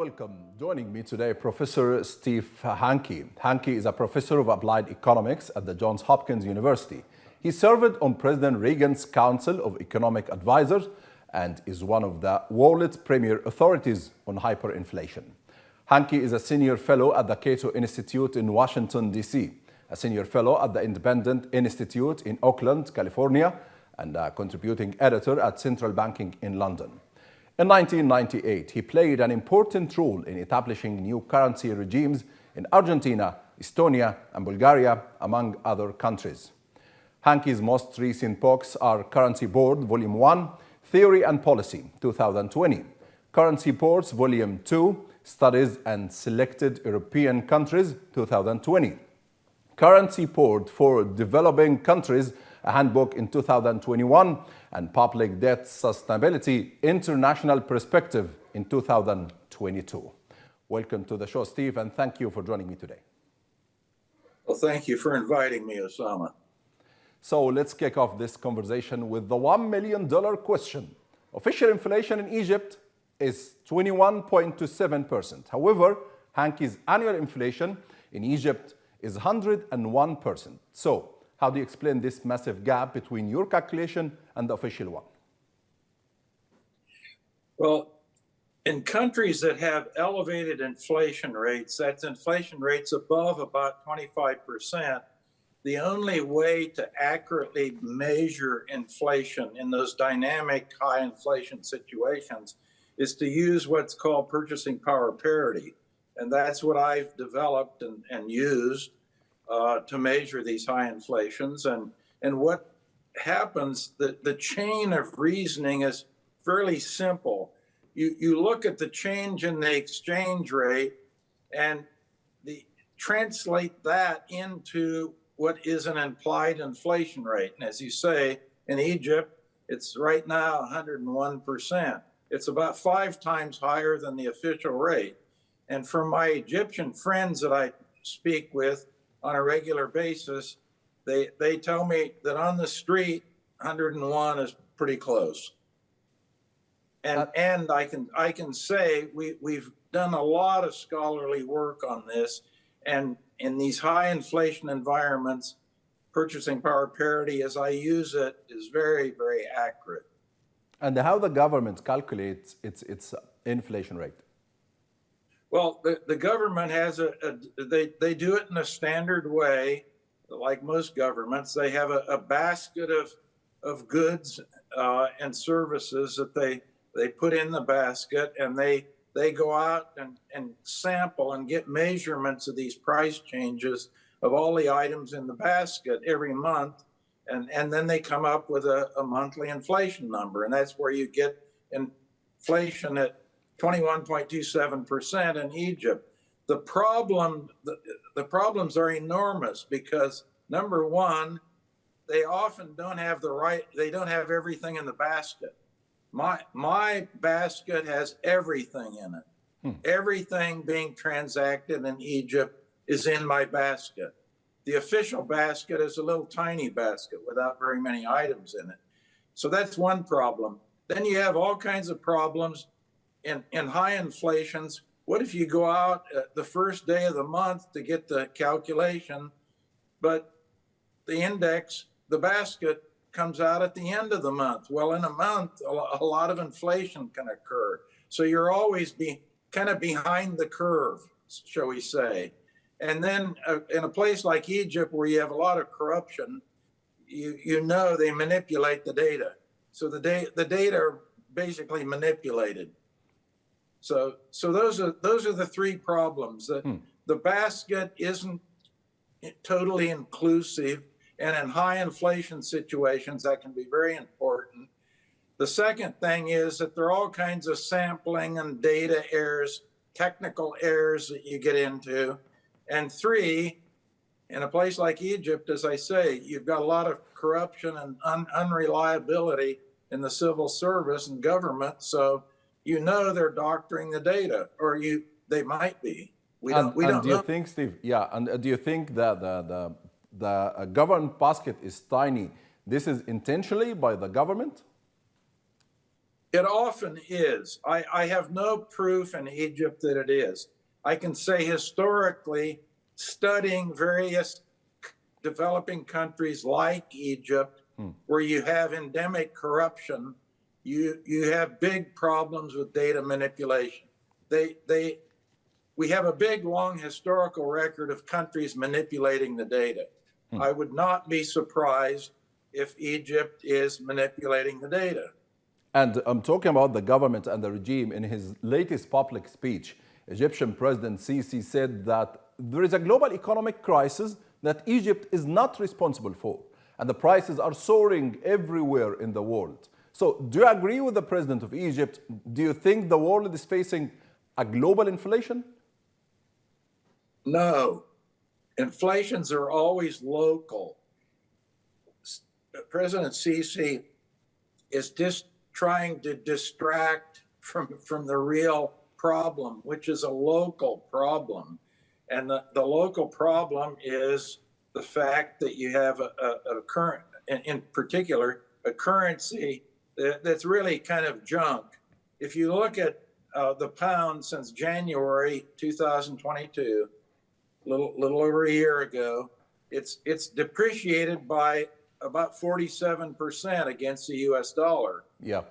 welcome. Joining me today, Professor Steve Hánki. Hánki is a professor of applied economics at the Johns Hopkins University. He served on President Reagan's Council of Economic Advisors and is one of the world's premier authorities on hyperinflation. Hánki is a senior fellow at the Cato Institute in Washington, D.C., a senior fellow at the Independent Institute in Oakland, California, and a contributing editor at Central Banking in London. In 1998, he played an important role in establishing new currency regimes in Argentina, Estonia, and Bulgaria, among other countries. Hánki's most recent books are Currency Board, Volume 1, Theory and Policy, 2020, Currency Boards, Volume 2, Studies and Selected European Countries, 2020, Currency Board for Developing Countries, a handbook in 2021, and Public Debt Sustainability, International Perspective in 2022. Welcome to the show, Steve, and thank you for joining me today. Well, thank you for inviting me, Osama. So let's kick off this conversation with the $1 million question. Official inflation in Egypt is 21.27%. However, Hánki's annual inflation in Egypt is 101%. So, how do you explain this massive gap between your calculation and the official one? Well, in countries that have elevated inflation rates, that's inflation rates above about 25%, the only way to accurately measure inflation in those dynamic high inflation situations is to use what's called purchasing power parity. And that's what I've developed and used to measure these high inflations. And what happens, the chain of reasoning is fairly simple. You look at the change in the exchange rate and translate that into what is an implied inflation rate. And as you say, in Egypt, it's right now 101%. It's about 5 times higher than the official rate. And from my Egyptian friends that I speak with on a regular basis, they tell me that on the street, 101 is pretty close. And I can say we've done a lot of scholarly work on this, and in these high inflation environments, purchasing power parity, as I use it, is very, very accurate. And how the government calculates its inflation rate? Well, the government has they do it in a standard way, like most governments. They have a basket of goods and services that they put in the basket, and they go out and sample and get measurements of these price changes of all the items in the basket every month, and then they come up with a monthly inflation number, and that's where you get inflation at 21.27% in Egypt. The problems are enormous because, number one, they often don't have they don't have everything in the basket. My basket has everything in it. Everything being transacted in Egypt is in my basket. The official basket is a little tiny basket without very many items in it. So that's one problem. Then you have all kinds of problems in high inflations. What if you go out the first day of the month to get the calculation, but the index, the basket, comes out at the end of the month? Well, in a month, a lot of inflation can occur. So you're always kind of behind the curve, shall we say. And then in a place like Egypt, where you have a lot of corruption, you know they manipulate the data. So the data are basically manipulated. So those are the 3 problems. The basket isn't totally inclusive, and in high inflation situations, that can be very important. The second thing is that there are all kinds of sampling and data errors, technical errors that you get into. And 3, in a place like Egypt, as I say, you've got a lot of corruption and unreliability in the civil service and government. So you know they're doctoring the data, or they might be. We don't know. Do you think, Steve? Yeah, and do you think that the government basket is tiny? This is intentionally by the government? It often is. I have no proof in Egypt that it is. I can say historically, studying various developing countries like Egypt, where you have endemic corruption, you have big problems with data manipulation. We have a big, long historical record of countries manipulating the data. I would not be surprised if Egypt is manipulating the data. And I'm talking about the government and the regime. In his latest public speech, Egyptian President Sisi said that there is a global economic crisis that Egypt is not responsible for, and the prices are soaring everywhere in the world. So do you agree with the president of Egypt? Do you think the world is facing a global inflation? No. Inflations are always local. President Sisi is just trying to distract from the real problem, which is a local problem. And the local problem is the fact that you have a current, in particular, a currency that's really kind of junk. If you look at the pound since January 2022, little over a year ago, it's depreciated by about 47% against the U.S. dollar. Yeah.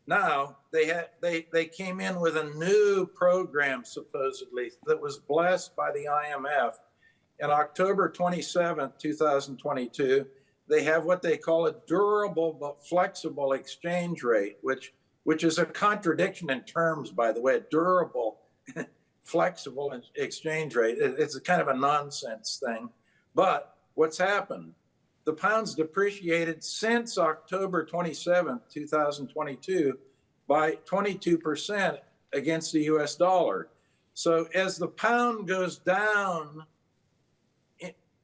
Now they came in with a new program supposedly that was blessed by the IMF. On October 27th, 2022, they have what they call a durable but flexible exchange rate, which is a contradiction in terms, by the way. Durable, flexible exchange rate. It's a kind of a nonsense thing. But what's happened? The pound's depreciated since October 27th, 2022 by 22% against the US dollar. So as the pound goes down,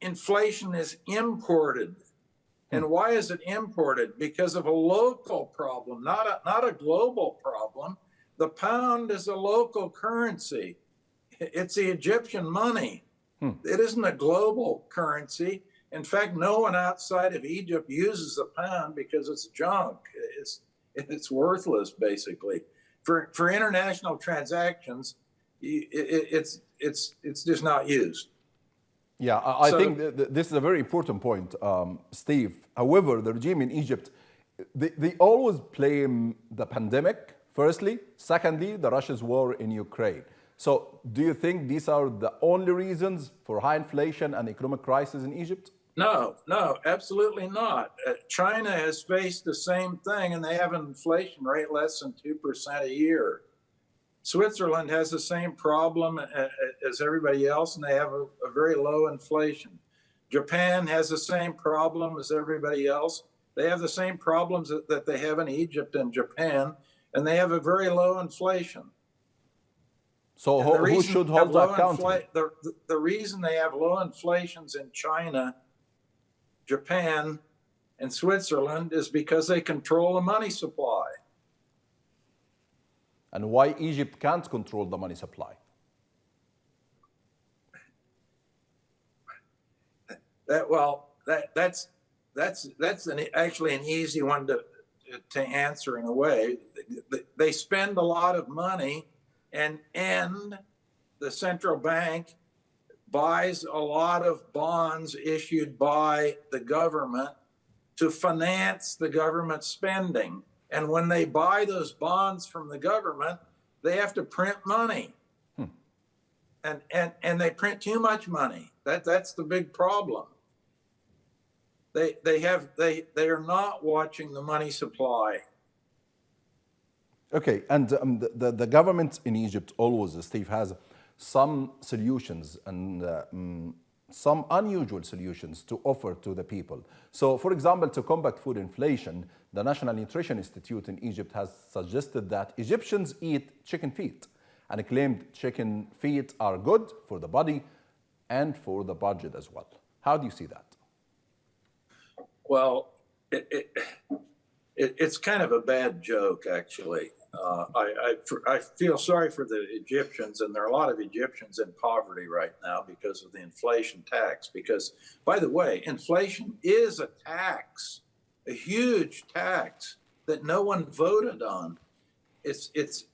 inflation is imported. And why is it imported? Because of a local problem, not a global problem. The pound is a local currency. It's the Egyptian money. It isn't a global currency. In fact, no one outside of Egypt uses the pound because it's junk. It's worthless, basically. For international transactions, it's just not used. Yeah, I think this is a very important point, Steve. However, the regime in Egypt, they always blame the pandemic, firstly. Secondly, the Russia's war in Ukraine. So do you think these are the only reasons for high inflation and economic crisis in Egypt? No, absolutely not. China has faced the same thing, and they have an inflation rate less than 2% a year. Switzerland has the same problem as everybody else, and they have a very low inflation. Japan has the same problem as everybody else. They have the same problems that they have in Egypt and Japan, and they have a very low inflation. So who should hold that accountable? The reason they have low inflations in China, Japan, and Switzerland is because they control the money supply. And why Egypt can't control the money supply? That's actually an easy one to answer in a way. They spend a lot of money, and the central bank buys a lot of bonds issued by the government to finance the government spending. And when they buy those bonds from the government, they have to print money. And they print too much money. That's the big problem. They are not watching the money supply. Okay, and the government in Egypt always, Steve, has some solutions and some unusual solutions to offer to the people. So, for example, to combat food inflation, the National Nutrition Institute in Egypt has suggested that Egyptians eat chicken feet and claimed chicken feet are good for the body and for the budget as well. How do you see that? Well, it's kind of a bad joke, actually. I feel sorry for the Egyptians, and there are a lot of Egyptians in poverty right now because of the inflation tax. Because, by the way, inflation is a tax, a huge tax that no one voted on. It's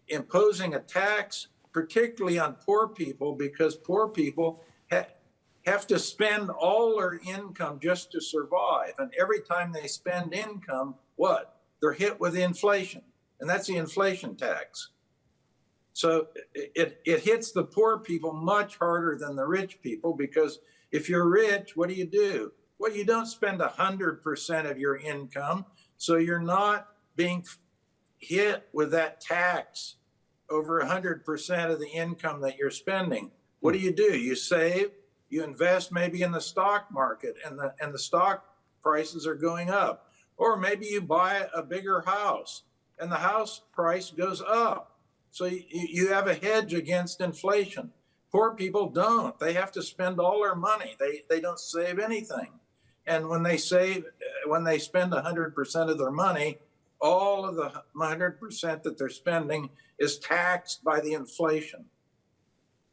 imposing a tax, particularly on poor people, because poor people have to spend all their income just to survive. And every time they spend income, what? They're hit with inflation, and that's the inflation tax. So it hits the poor people much harder than the rich people, because if you're rich, what do? Well, you don't spend 100% of your income, so you're not being hit with that tax over 100% of the income that you're spending. What do? You save, you invest maybe in the stock market, and the stock prices are going up. Or maybe you buy a bigger house and the house price goes up. So you have a hedge against inflation. Poor people don't. They have to spend all their money. They don't save anything. And when they spend 100% of their money, all of the 100% that they're spending is taxed by the inflation.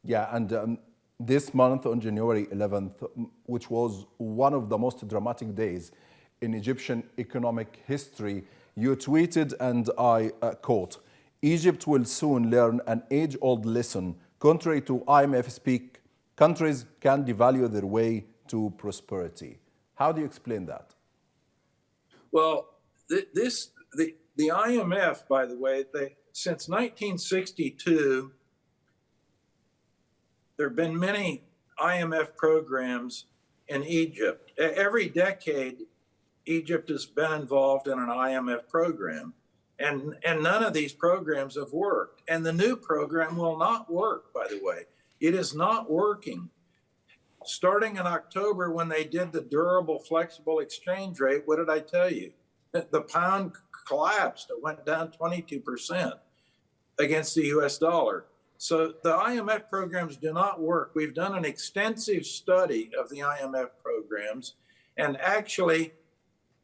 Yeah, and this month on January 11th, which was one of the most dramatic days in Egyptian economic history, you tweeted, and I quote, "Egypt will soon learn an age-old lesson. Contrary to IMF speak, countries can devalue their way to prosperity." How do you explain that? Well, the IMF, by the way, since 1962, there have been many IMF programs in Egypt. Every decade, Egypt has been involved in an IMF program, and none of these programs have worked. And the new program will not work, by the way. It is not working. Starting in October, when they did the durable flexible exchange rate, what did I tell you? The pound collapsed. It went down 22% against the US dollar. So the IMF programs do not work. We've done an extensive study of the IMF programs, and actually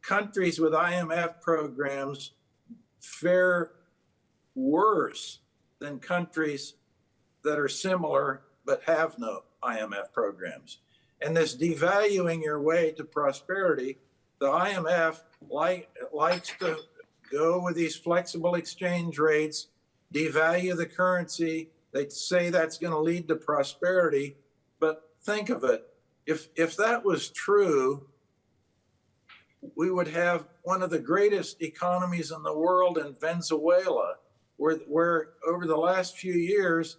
countries with IMF programs fare worse than countries that are similar but have no IMF programs. And this devaluing your way to prosperity, the IMF likes to go with these flexible exchange rates, devalue the currency. They say that's going to lead to prosperity. But think of it. If that was true, we would have one of the greatest economies in the world in Venezuela, where over the last few years,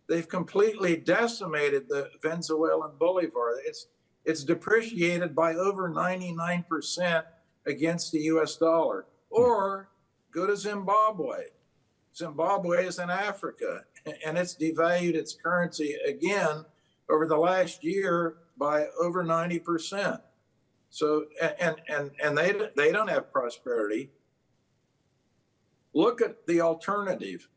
they've completely decimated the Venezuelan bolivar. It's depreciated by over 99% against the US dollar. Or go to Zimbabwe. Zimbabwe is in Africa, and it's devalued its currency again over the last year by over 90%. So, and they don't have prosperity. Look at the alternative.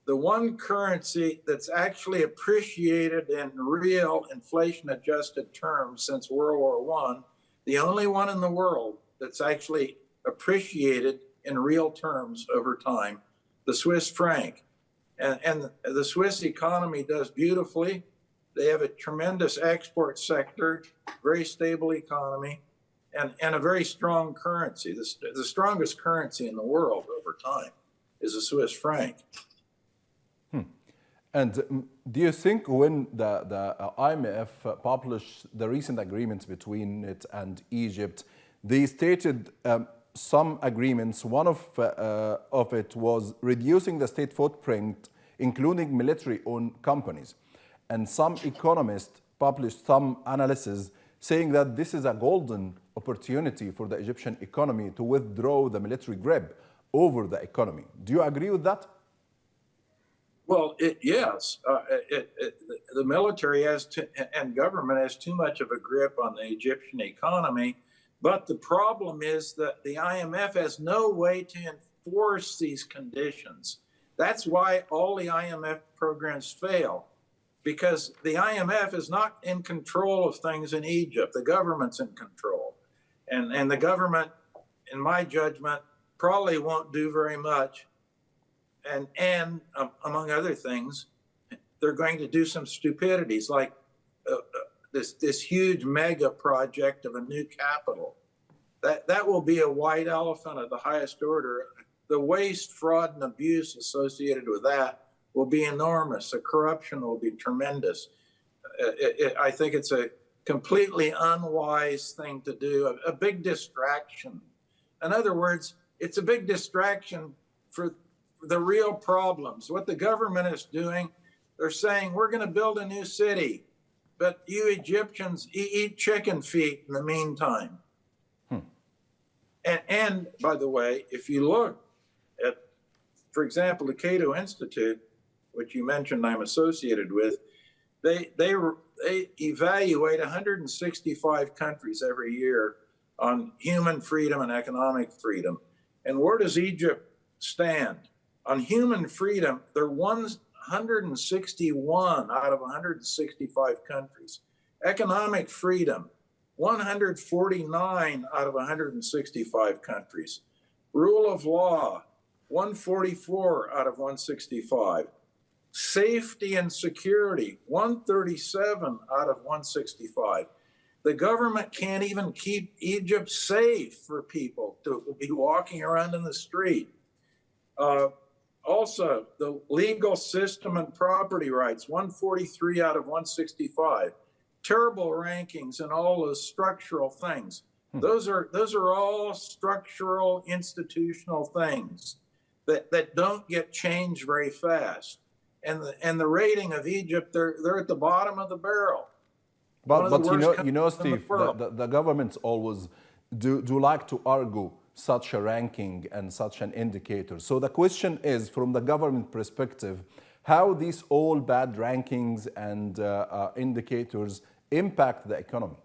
The one currency that's actually appreciated in real inflation-adjusted terms since World War I, the only one in the world that's actually appreciated in real terms over time, the Swiss franc. And the Swiss economy does beautifully. They have a tremendous export sector, very stable economy, and a very strong currency. The strongest currency in the world over time is the Swiss franc. And do you think when the IMF published the recent agreements between it and Egypt, they stated some agreements, one of it was reducing the state footprint, including military-owned companies. And some economists published some analysis saying that this is a golden opportunity for the Egyptian economy to withdraw the military grip over the economy. Do you agree with that? Well, yes. The military and government has too much of a grip on the Egyptian economy. But the problem is that the IMF has no way to enforce these conditions. That's why all the IMF programs fail, because the IMF is not in control of things in Egypt. The government's in control. And the government, in my judgment, probably won't do very much. And among other things, they're going to do some stupidities like this huge mega project of a new capital. that will be a white elephant of the highest order. The waste, fraud, and abuse associated with that will be enormous. The corruption will be tremendous. I think it's a completely unwise thing to do, a big distraction. In other words, it's a big distraction for the real problems. What the government is doing, they're saying, we're going to build a new city, but you Egyptians eat chicken feet in the meantime. And by the way, if you look at, for example, the Cato Institute, which you mentioned I'm associated with, they evaluate 165 countries every year on human freedom and economic freedom. And where does Egypt stand? On human freedom, they're 161 out of 165 countries. Economic freedom, 149 out of 165 countries. Rule of law, 144 out of 165. Safety and security, 137 out of 165. The government can't even keep Egypt safe for people to be walking around in the street. Also, the legal system and property rights, 143 out of 165. Terrible rankings in all those structural things. Those are all structural, institutional things that don't get changed very fast. And the rating of Egypt, they're at the bottom of the barrel. But you know, Steve, the governments always do like to argue such a ranking and such an indicator. So the question is, from the government perspective, how these all bad rankings and indicators impact the economy?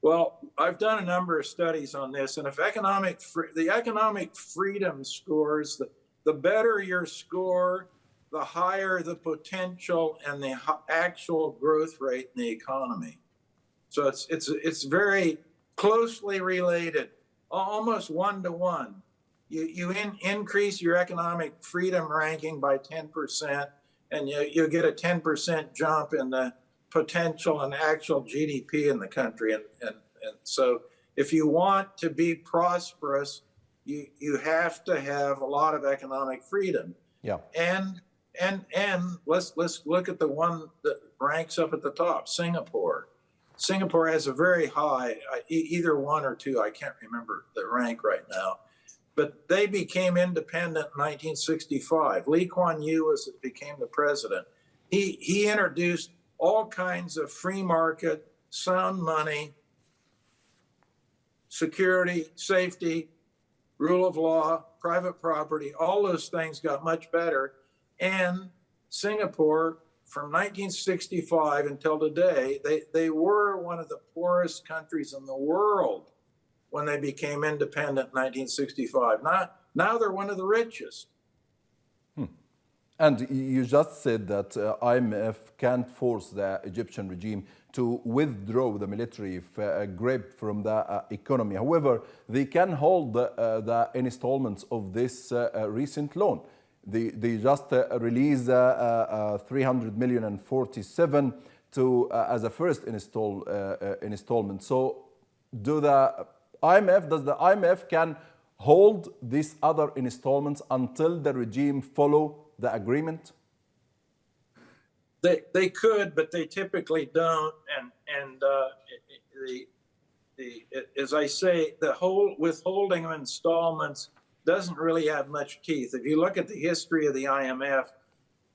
Well, I've done a number of studies on this, and if the economic freedom scores, the better your score, the higher the potential and the actual growth rate in the economy. So it's very closely related, almost one-to-one. You increase your economic freedom ranking by 10%, and you get a 10% jump in the potential and actual GDP in the country. And so if you want to be prosperous, you have to have a lot of economic freedom. Yeah. And let's look at the one that ranks up at the top, Singapore. Singapore has a very high, either one or two, I can't remember the rank right now, but they became independent in 1965. Lee Kuan Yew became the president. He introduced all kinds of free market, sound money, security, safety, rule of law, private property, all those things got much better. And Singapore, from 1965 until today, they were one of the poorest countries in the world when they became independent in 1965. Now they're one of the richest. And you just said that IMF can't force the Egyptian regime to withdraw the military grip from the economy. However, they can hold the installments of this recent loan. They just released 300 million and 47 as a first installment. So does the IMF can hold these other installments until the regime follow the agreement? They could, but they typically don't. And as I say, the whole withholding of installments doesn't really have much teeth. If you look at the history of the IMF,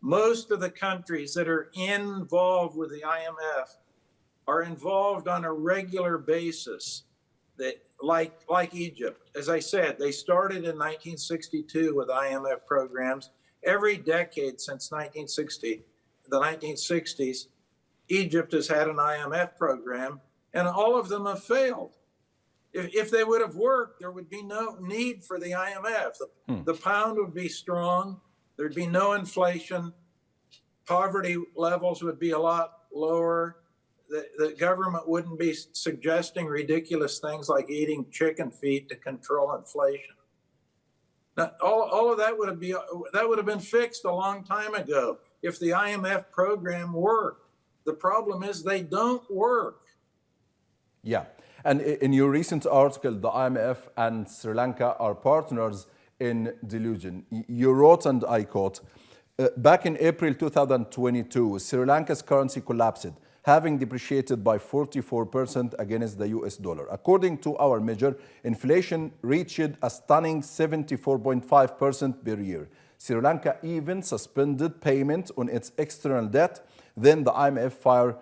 most of the countries that are involved with the IMF are involved on a regular basis. Like Egypt. As I said, they started in 1962 with IMF programs. Every decade since the 1960s, Egypt has had an IMF program, and all of them have failed. If they would have worked, there would be no need for the IMF. The pound would be strong. There'd be no inflation. Poverty levels would be a lot lower. The government wouldn't be suggesting ridiculous things like eating chicken feet to control inflation. Now, all of that would have been fixed a long time ago if the IMF program worked. The problem is they don't work. Yeah. And in your recent article, the IMF and Sri Lanka are partners in delusion. You wrote, and I quote, back in April 2022, Sri Lanka's currency collapsed, having depreciated by 44% against the US dollar. According to our measure, inflation reached a stunning 74.5% per year. Sri Lanka even suspended payment on its external debt. Then the IMF fire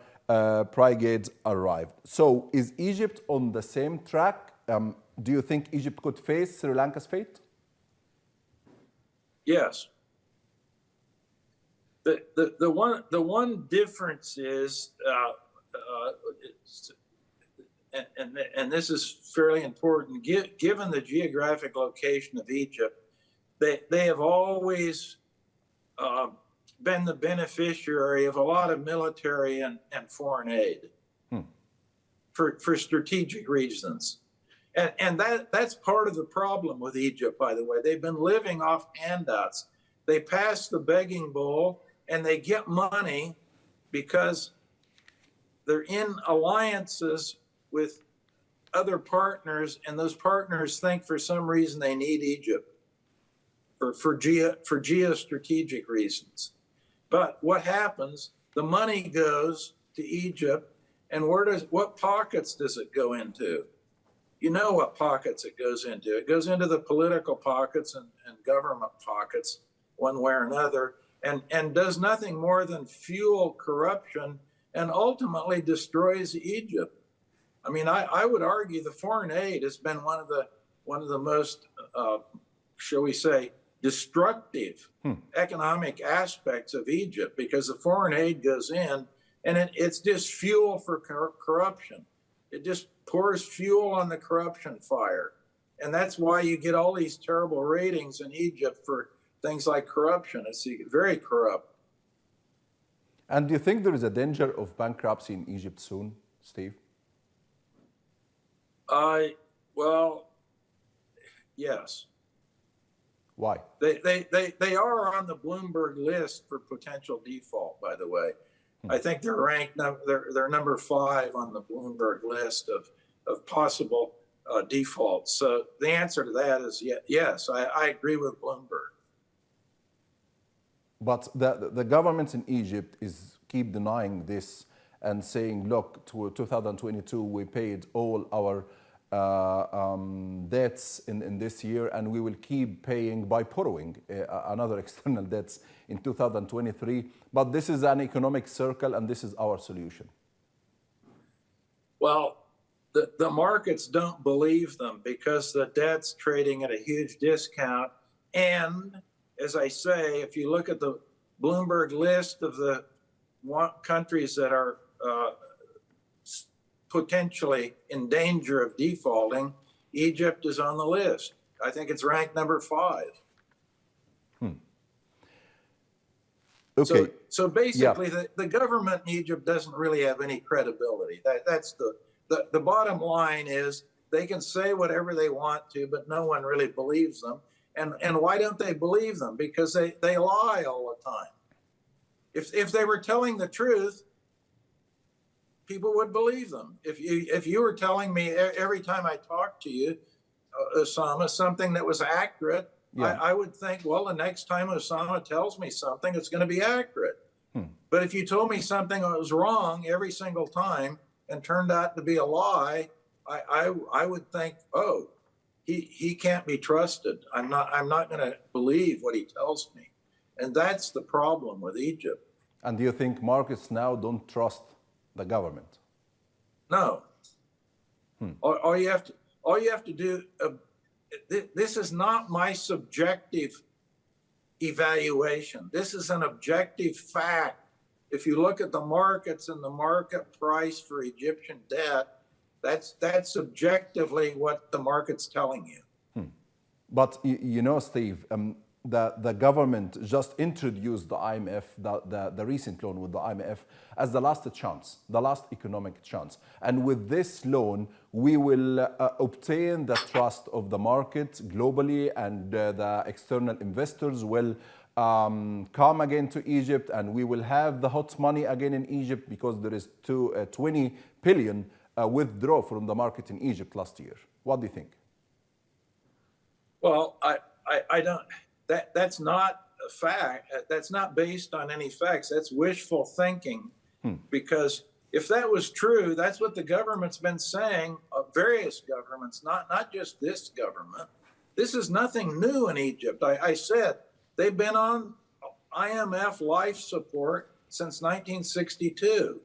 brigade arrived. So is Egypt on the same track? Do you think Egypt could face Sri Lanka's fate? Yes. The one difference is, and this is fairly important, given the geographic location of Egypt, they have always been the beneficiary of a lot of military and foreign aid for strategic reasons. And that's part of the problem with Egypt, by the way. They've been living off handouts. They pass the begging bowl and they get money because they're in alliances with other partners, and those partners think for some reason they need Egypt for geostrategic reasons. But what happens, the money goes to Egypt, and what pockets does it go into? You know what pockets it goes into. It goes into the political pockets and government pockets, one way or another, and does nothing more than fuel corruption and ultimately destroys Egypt. I mean, I would argue the foreign aid has been one of the most, shall we say, destructive economic aspects of Egypt, because the foreign aid goes in and it's just fuel for corruption. It just pours fuel on the corruption fire. And that's why you get all these terrible ratings in Egypt for things like corruption. It's very corrupt. And do you think there is a danger of bankruptcy in Egypt soon, Steve? Well, yes. Why? They are on the Bloomberg list for potential default, by the way. I think they're ranked, they're number 5 on the Bloomberg list of possible defaults. So the answer to that is yes, I agree with Bloomberg. But the government in Egypt keep denying this and saying, look, to 2022, we paid all our debts in this year, and we will keep paying by borrowing another external debts in 2023. But this is an economic circle, and this is our solution. Well, the markets don't believe them because the debt's trading at a huge discount. And as I say, if you look at the Bloomberg list of the countries that are potentially in danger of defaulting, Egypt is on the list. I think it's ranked number 5. Okay. So basically, the government in Egypt doesn't really have any credibility. That's the bottom line is they can say whatever they want to, but no one really believes them. And why don't they believe them? Because they lie all the time. If they were telling the truth, people would believe them. If you were telling me every time I talked to you, Osama, something that was accurate, I would think, well, the next time Osama tells me something, it's going to be accurate. But if you told me something that was wrong every single time and turned out to be a lie, I would think, oh, he can't be trusted. I'm not going to believe what he tells me. And that's the problem with Egypt. And do you think markets now don't trust the government? No. All you have to do. This is not my subjective evaluation. This is an objective fact. If you look at the markets and the market price for Egyptian debt, that's subjectively what the market's telling you. But you know, Steve, the government just introduced the IMF, the recent loan with the IMF, as the last chance, the last economic chance. And with this loan, we will obtain the trust of the market globally, and the external investors will come again to Egypt, and we will have the hot money again in Egypt because there is 20 billion withdraw from the market in Egypt last year. What do you think? Well, I don't. That's not a fact. That's not based on any facts. That's wishful thinking. Because if that was true, that's what the government's been saying. Various governments, not just this government. This is nothing new in Egypt. I said they've been on IMF life support since 1962.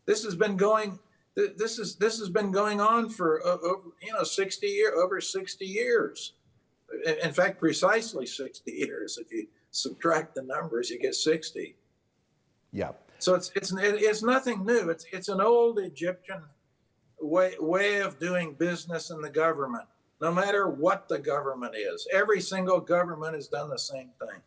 This has been going. This has been going on for 60 over 60 years. In fact, precisely 60 years. If you subtract the numbers, you get 60. Yeah. So it's nothing new. It's an old Egyptian way of doing business in the government. No matter what the government is, every single government has done the same thing.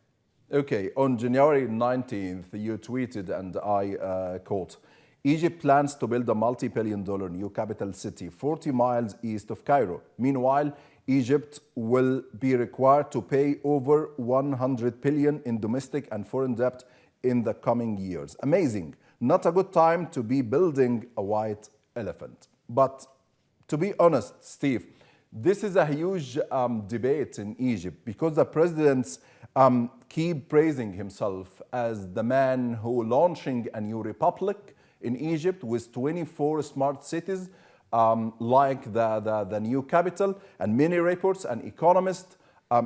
Okay. On January 19th, you tweeted, and I quote, Egypt plans to build a multi-billion-dollar new capital city 40 miles east of Cairo. Meanwhile, Egypt will be required to pay over 100 billion in domestic and foreign debt in the coming years. Amazing. Not a good time to be building a white elephant. But to be honest, Steve, this is a huge debate in Egypt because the presidents keep praising himself as the man who launching a new republic in Egypt with 24 smart cities like the new capital, and many reports and economists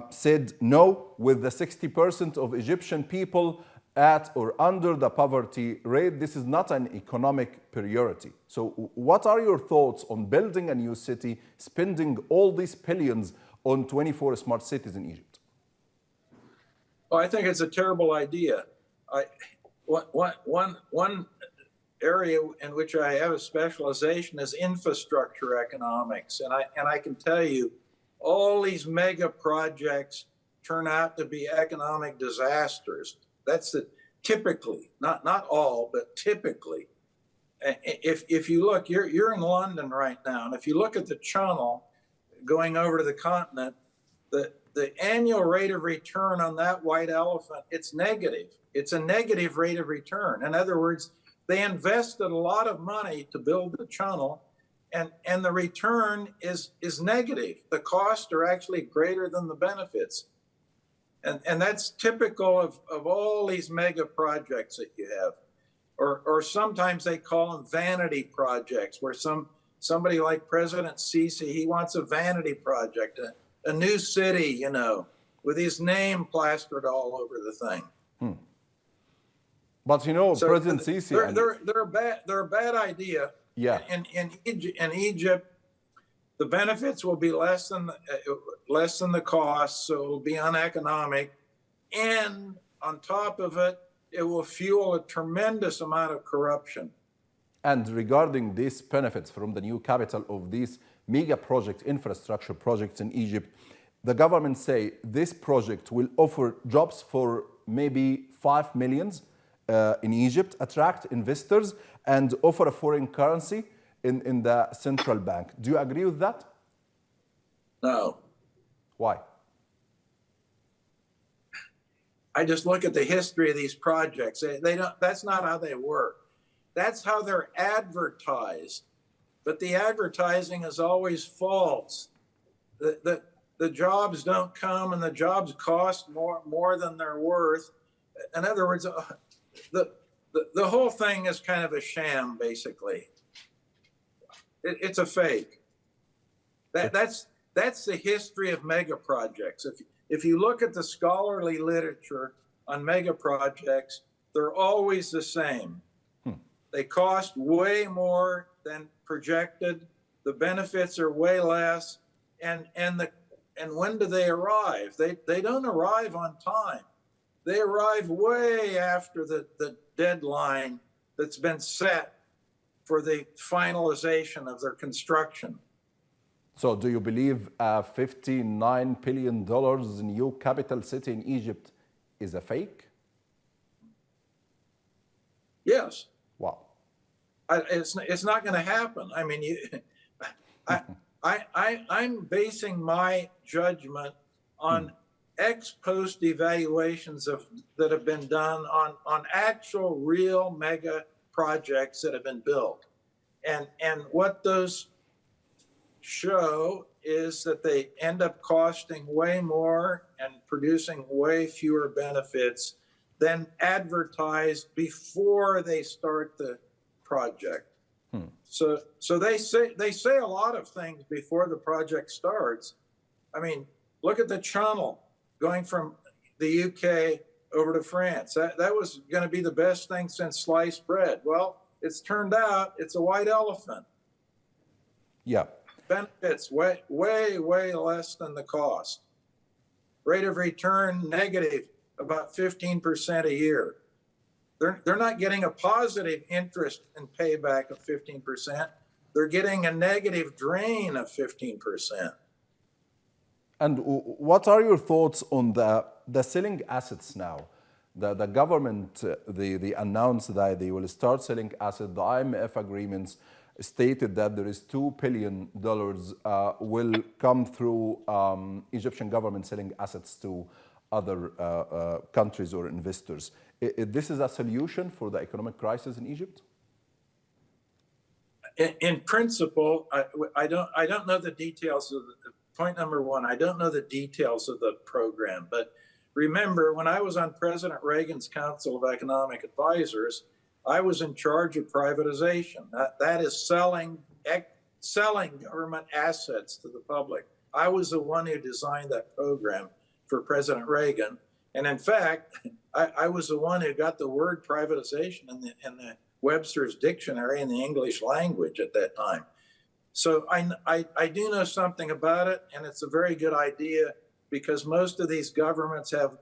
said no, with the 60% of Egyptian people at or under the poverty rate. This is not an economic priority. So what are your thoughts on building a new city, spending all these billions on 24 smart cities in Egypt? Well, I think it's a terrible idea. One area in which I have a specialization is infrastructure economics. And I can tell you, all these mega projects turn out to be economic disasters. That's typically, not all, but typically. If you look, you're in London right now, and if you look at the channel going over to the continent, the annual rate of return on that white elephant, it's negative. It's a negative rate of return. In other words, they invested a lot of money to build the channel, and the return is negative. The costs are actually greater than the benefits. And that's typical of all these mega projects that you have. Or sometimes they call them vanity projects, where somebody like President Sisi, he wants a vanity project, a new city, with his name plastered all over the thing. But so President Sisi, they're a bad idea. Yeah. In Egypt, the benefits will be less than the costs, so it will be uneconomic, and on top of it, it will fuel a tremendous amount of corruption. And regarding these benefits from the new capital of these mega project infrastructure projects in Egypt, the government say this project will offer jobs for maybe 5 million in Egypt, attract investors, and offer a foreign currency in the central bank. Do you agree with that? No. Why? I just look at the history of these projects. They don't. That's not how they work. That's how they're advertised. But the advertising is always false. The jobs don't come, and the jobs cost more than they're worth. In other words, the whole thing is kind of a sham, basically. It's a fake. That's the history of mega projects. If you look at the scholarly literature on mega projects, they're always the same. They cost way more than projected. The benefits are way less. And when do they arrive? They don't arrive on time. They arrive way after the deadline that's been set for the finalization of their construction. So do you believe $59 billion new capital city in Egypt is a fake? Yes. Wow. It's not going to happen. I mean, I'm basing my judgment on ex post evaluations that have been done on actual real mega projects that have been built. And what those show is that they end up costing way more and producing way fewer benefits than advertised before they start the project. So they say a lot of things before the project starts. I mean, look at the channel going from the UK over to France. That was going to be the best thing since sliced bread. Well, it's turned out it's a white elephant. Yeah. Benefits way less than the cost. Rate of return negative, about 15% a year. They're not getting a positive interest and payback of 15%. They're getting a negative drain of 15%. And what are your thoughts on the selling assets now? The government, they announced that they will start selling assets. The IMF agreements stated that there is $2 billion will come through Egyptian government selling assets to other countries or investors. This is a solution for the economic crisis in Egypt? In principle, I don't know the details of point number one. I don't know the details of the program, but remember, when I was on President Reagan's Council of Economic Advisors, I was in charge of privatization. That is selling government assets to the public. I was the one who designed that program for President Reagan. And in fact, I was the one who got the word privatization in the Webster's dictionary in the English language at that time. So I do know something about it, and it's a very good idea because most of these governments have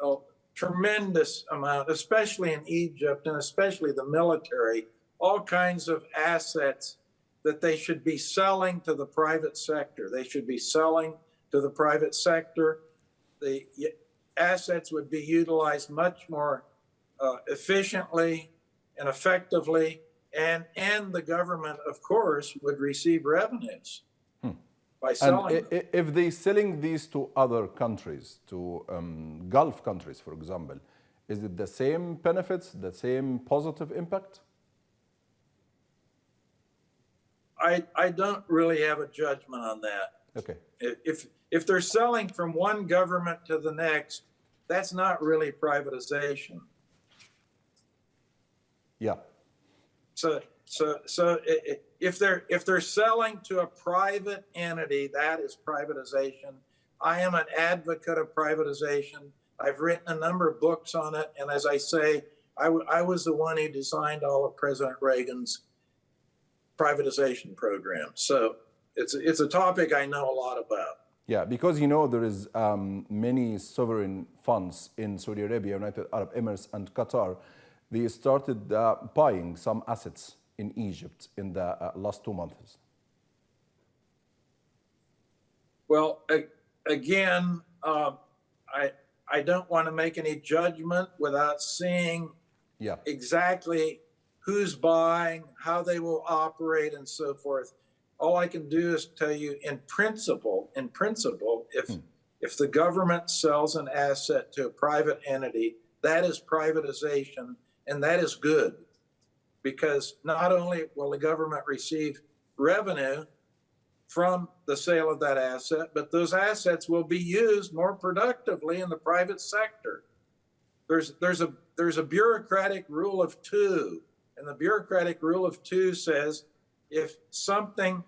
a tremendous amount, especially in Egypt and especially the military, all kinds of assets that they should be selling to the private sector. They should be selling to the private sector. The assets would be utilized much more efficiently and effectively, and the government, of course, would receive revenues by selling. And if they're selling these to other countries, to Gulf countries, for example, is it the same benefits, the same positive impact? I don't really have a judgment on that. Okay. If they're selling from one government to the next, that's not really privatization. Yeah. So if they're selling to a private entity, that is privatization. I am an advocate of privatization. I've written a number of books on it, and as I say, I was the one who designed all of President Reagan's privatization program. So it's a topic I know a lot about. Yeah, because you know there is many sovereign funds in Saudi Arabia, United Arab Emirates, and Qatar. They started buying some assets in Egypt in the last 2 months. Well, again, I don't want to make any judgment without seeing exactly who's buying, how they will operate, and so forth. All I can do is tell you in principle, if the government sells an asset to a private entity, that is privatization, and that is good. Because not only will the government receive revenue from the sale of that asset, but those assets will be used more productively in the private sector. There's a bureaucratic rule of two, and the bureaucratic rule of two says if something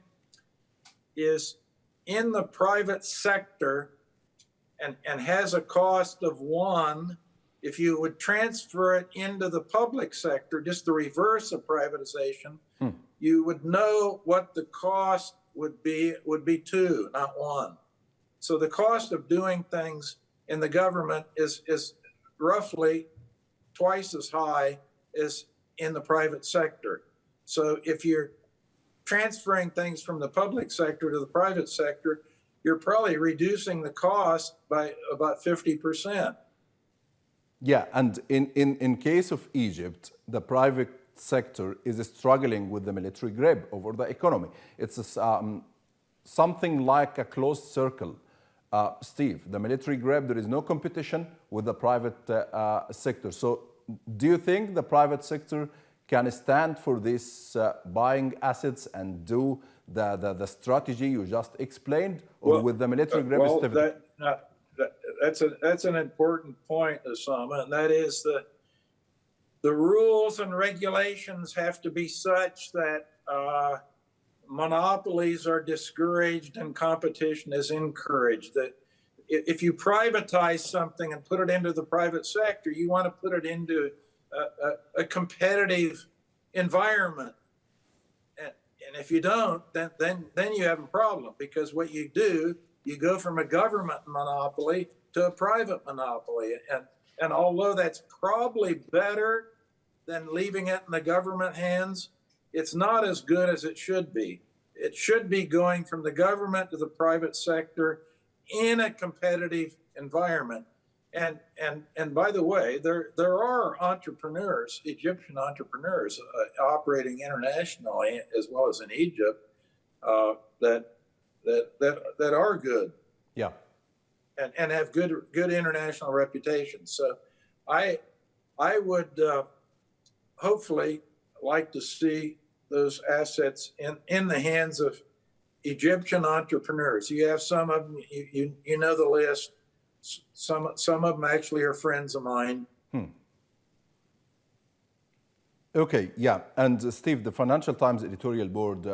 is in the private sector and has a cost of one, if you would transfer it into the public sector, just the reverse of privatization, you would know what the cost would be two, not one. So the cost of doing things in the government is roughly twice as high as in the private sector. So if you're transferring things from the public sector to the private sector, you're probably reducing the cost by about 50%. Yeah, and in case of Egypt, the private sector is struggling with the military grip over the economy. It's something like a closed circle. Steve, the military grip, there is no competition with the private sector. So do you think the private sector can stand for this buying assets and do the strategy you just explained, or with the military grip? That's an important point, Osama, and that is that the rules and regulations have to be such that monopolies are discouraged and competition is encouraged. That if you privatize something and put it into the private sector, you want to put it into a competitive environment. And if you don't, then you have a problem, because what you do, you go from a government monopoly to a private monopoly. And although that's probably better than leaving it in the government hands, it's not as good as it should be. It should be going from the government to the private sector in a competitive environment. And by the way, there are entrepreneurs, Egyptian entrepreneurs, operating internationally as well as in Egypt, that are good. Yeah. And have good international reputation. So I would hopefully like to see those assets in the hands of Egyptian entrepreneurs. You have some of them, you know the list. Some of them actually are friends of mine. Okay, yeah. And Steve, the Financial Times editorial board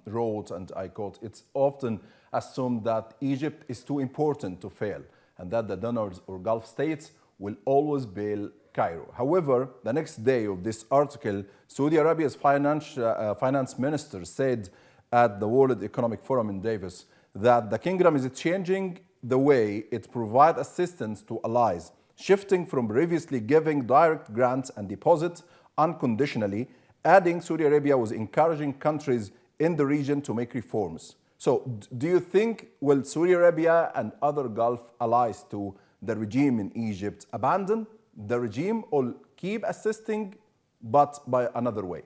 wrote, and I quote, "It's often assumed that Egypt is too important to fail and that the donors or Gulf states will always bail Cairo." However, the next day of this article, Saudi Arabia's finance minister said at the World Economic Forum in Davos that the kingdom is changing the way it provides assistance to allies, shifting from previously giving direct grants and deposits unconditionally, adding Saudi Arabia was encouraging countries in the region to make reforms. So do you think, will Saudi Arabia and other Gulf allies to the regime in Egypt abandon the regime or keep assisting, but by another way?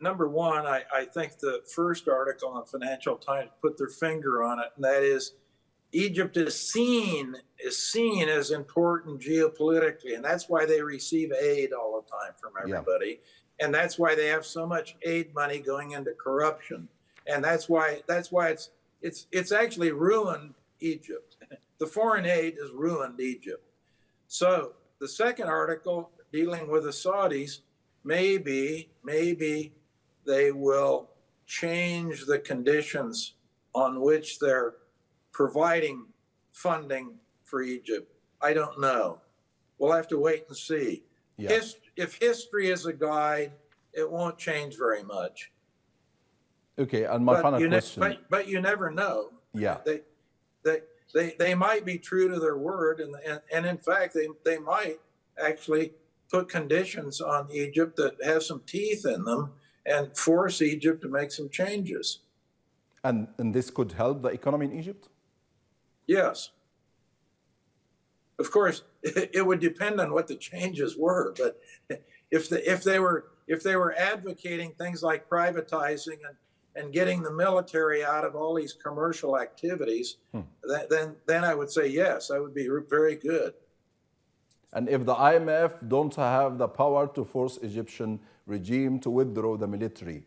Number one, I think the first article on Financial Times put their finger on it, and that is Egypt is seen as important geopolitically, and that's why they receive aid all the time from everybody, and that's why they have so much aid money going into corruption, and that's why it's actually ruined Egypt. The foreign aid has ruined Egypt. So the second article dealing with the Saudis, maybe they will change the conditions on which they're providing funding for Egypt. I don't know. We'll have to wait and see. Yeah. If history is a guide, it won't change very much. Okay, and my final question. But you never know. Yeah. They might be true to their word, and in fact, they might actually put conditions on Egypt that have some teeth in them and force Egypt to make some changes. And this could help the economy in Egypt? Yes. Of course, it would depend on what the changes were, but if they were advocating things like privatizing and getting the military out of all these commercial activities, then I would say yes, that would be very good. And if the IMF don't have the power to force Egyptian regime to withdraw the military,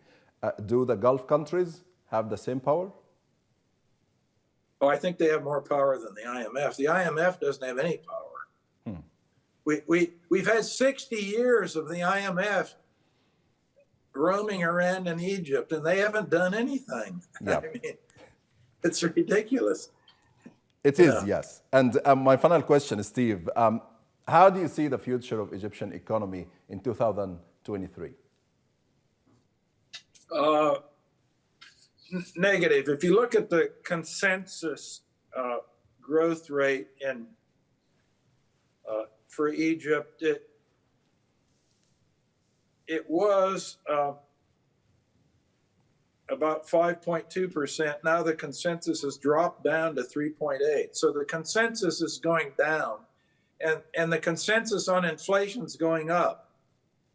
do the Gulf countries have the same power? Oh, I think they have more power than the IMF. The IMF doesn't have any power. We've had 60 years of the IMF roaming around in Egypt, and they haven't done anything. Yep. I mean, it's ridiculous. It is, yes. And my final question, Steve, how do you see the future of Egyptian economy in 2023? Negative. If you look at the consensus growth rate for Egypt, it was about 5.2%. Now the consensus has dropped down to 3.8. So the consensus is going down, and the consensus on inflation is going up.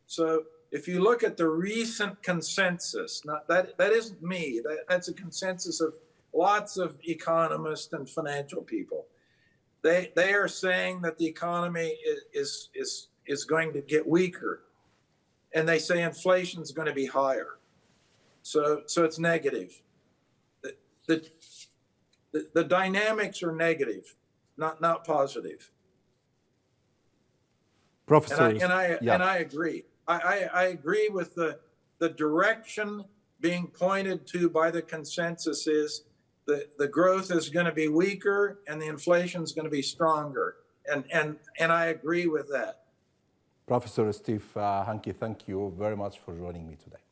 So if you look at the recent consensus, that isn't me, that's a consensus of lots of economists and financial people. They are saying that the economy is going to get weaker, and they say inflation is going to be higher. So it's negative. The dynamics are negative, not positive. Professor, and I agree. I agree with the direction being pointed to by the consensus is the growth is going to be weaker and the inflation is going to be stronger. And I agree with that. Professor Steve Haankey, thank you very much for joining me today.